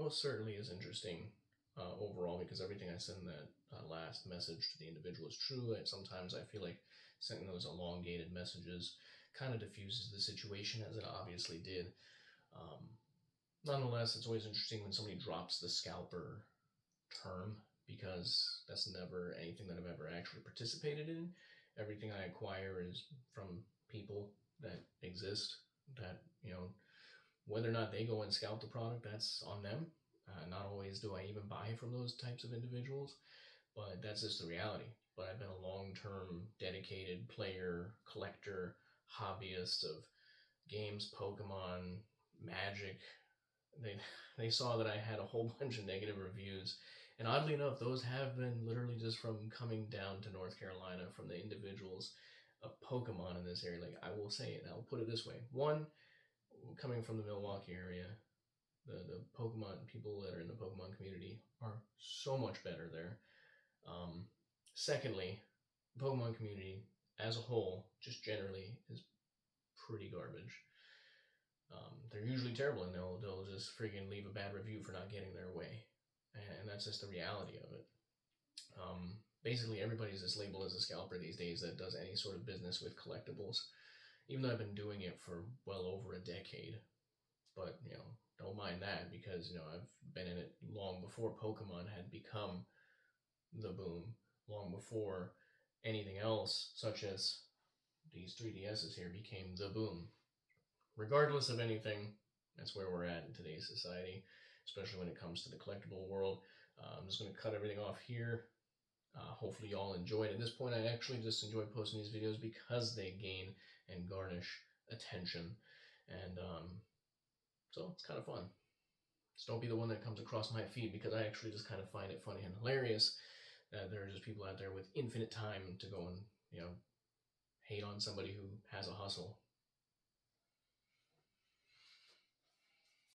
most certainly is interesting overall, because everything I send that last message to the individual is true. And sometimes I feel like sending those elongated messages kind of diffuses the situation, as it obviously did. Um, Nonetheless, it's always interesting when somebody drops the scalper term, because that's never anything that I've ever actually participated in. Everything I acquire is from people that exist, that, whether or not they go and scout the product, that's on them. Not always do I even buy from those types of individuals, but that's just the reality. But I've been a long term dedicated player, collector, hobbyist of games, Pokemon, Magic. They they saw that I had a whole bunch of negative reviews, and oddly enough, those have been literally just from coming down to North Carolina from the individuals of Pokemon in this area. Like, I will say it, and I'll put it this way: one, coming from the Milwaukee area, the Pokemon people that are in the Pokemon community are so much better there. Um, Secondly, the Pokemon community as a whole, just generally, is pretty garbage. They're usually terrible, and they'll just freaking leave a bad review for not getting their way, and that's just the reality of it. Basically, everybody's just labeled as a scalper these days that does any sort of business with collectibles. Even though I've been doing it for well over a decade, but don't mind that, because I've been in it long before Pokemon had become the boom, long before anything else, such as these 3DSs here, became the boom. Regardless of anything, that's where we're at in today's society, especially when it comes to the collectible world. I'm just going to cut everything off here. Hopefully you all enjoyed. At this point, I actually just enjoy posting these videos because they gain and garnish attention. And so it's kind of fun. Just don't be the one that comes across my feed, because I actually just kind of find it funny and hilarious that there are just people out there with infinite time to go and, hate on somebody who has a hustle.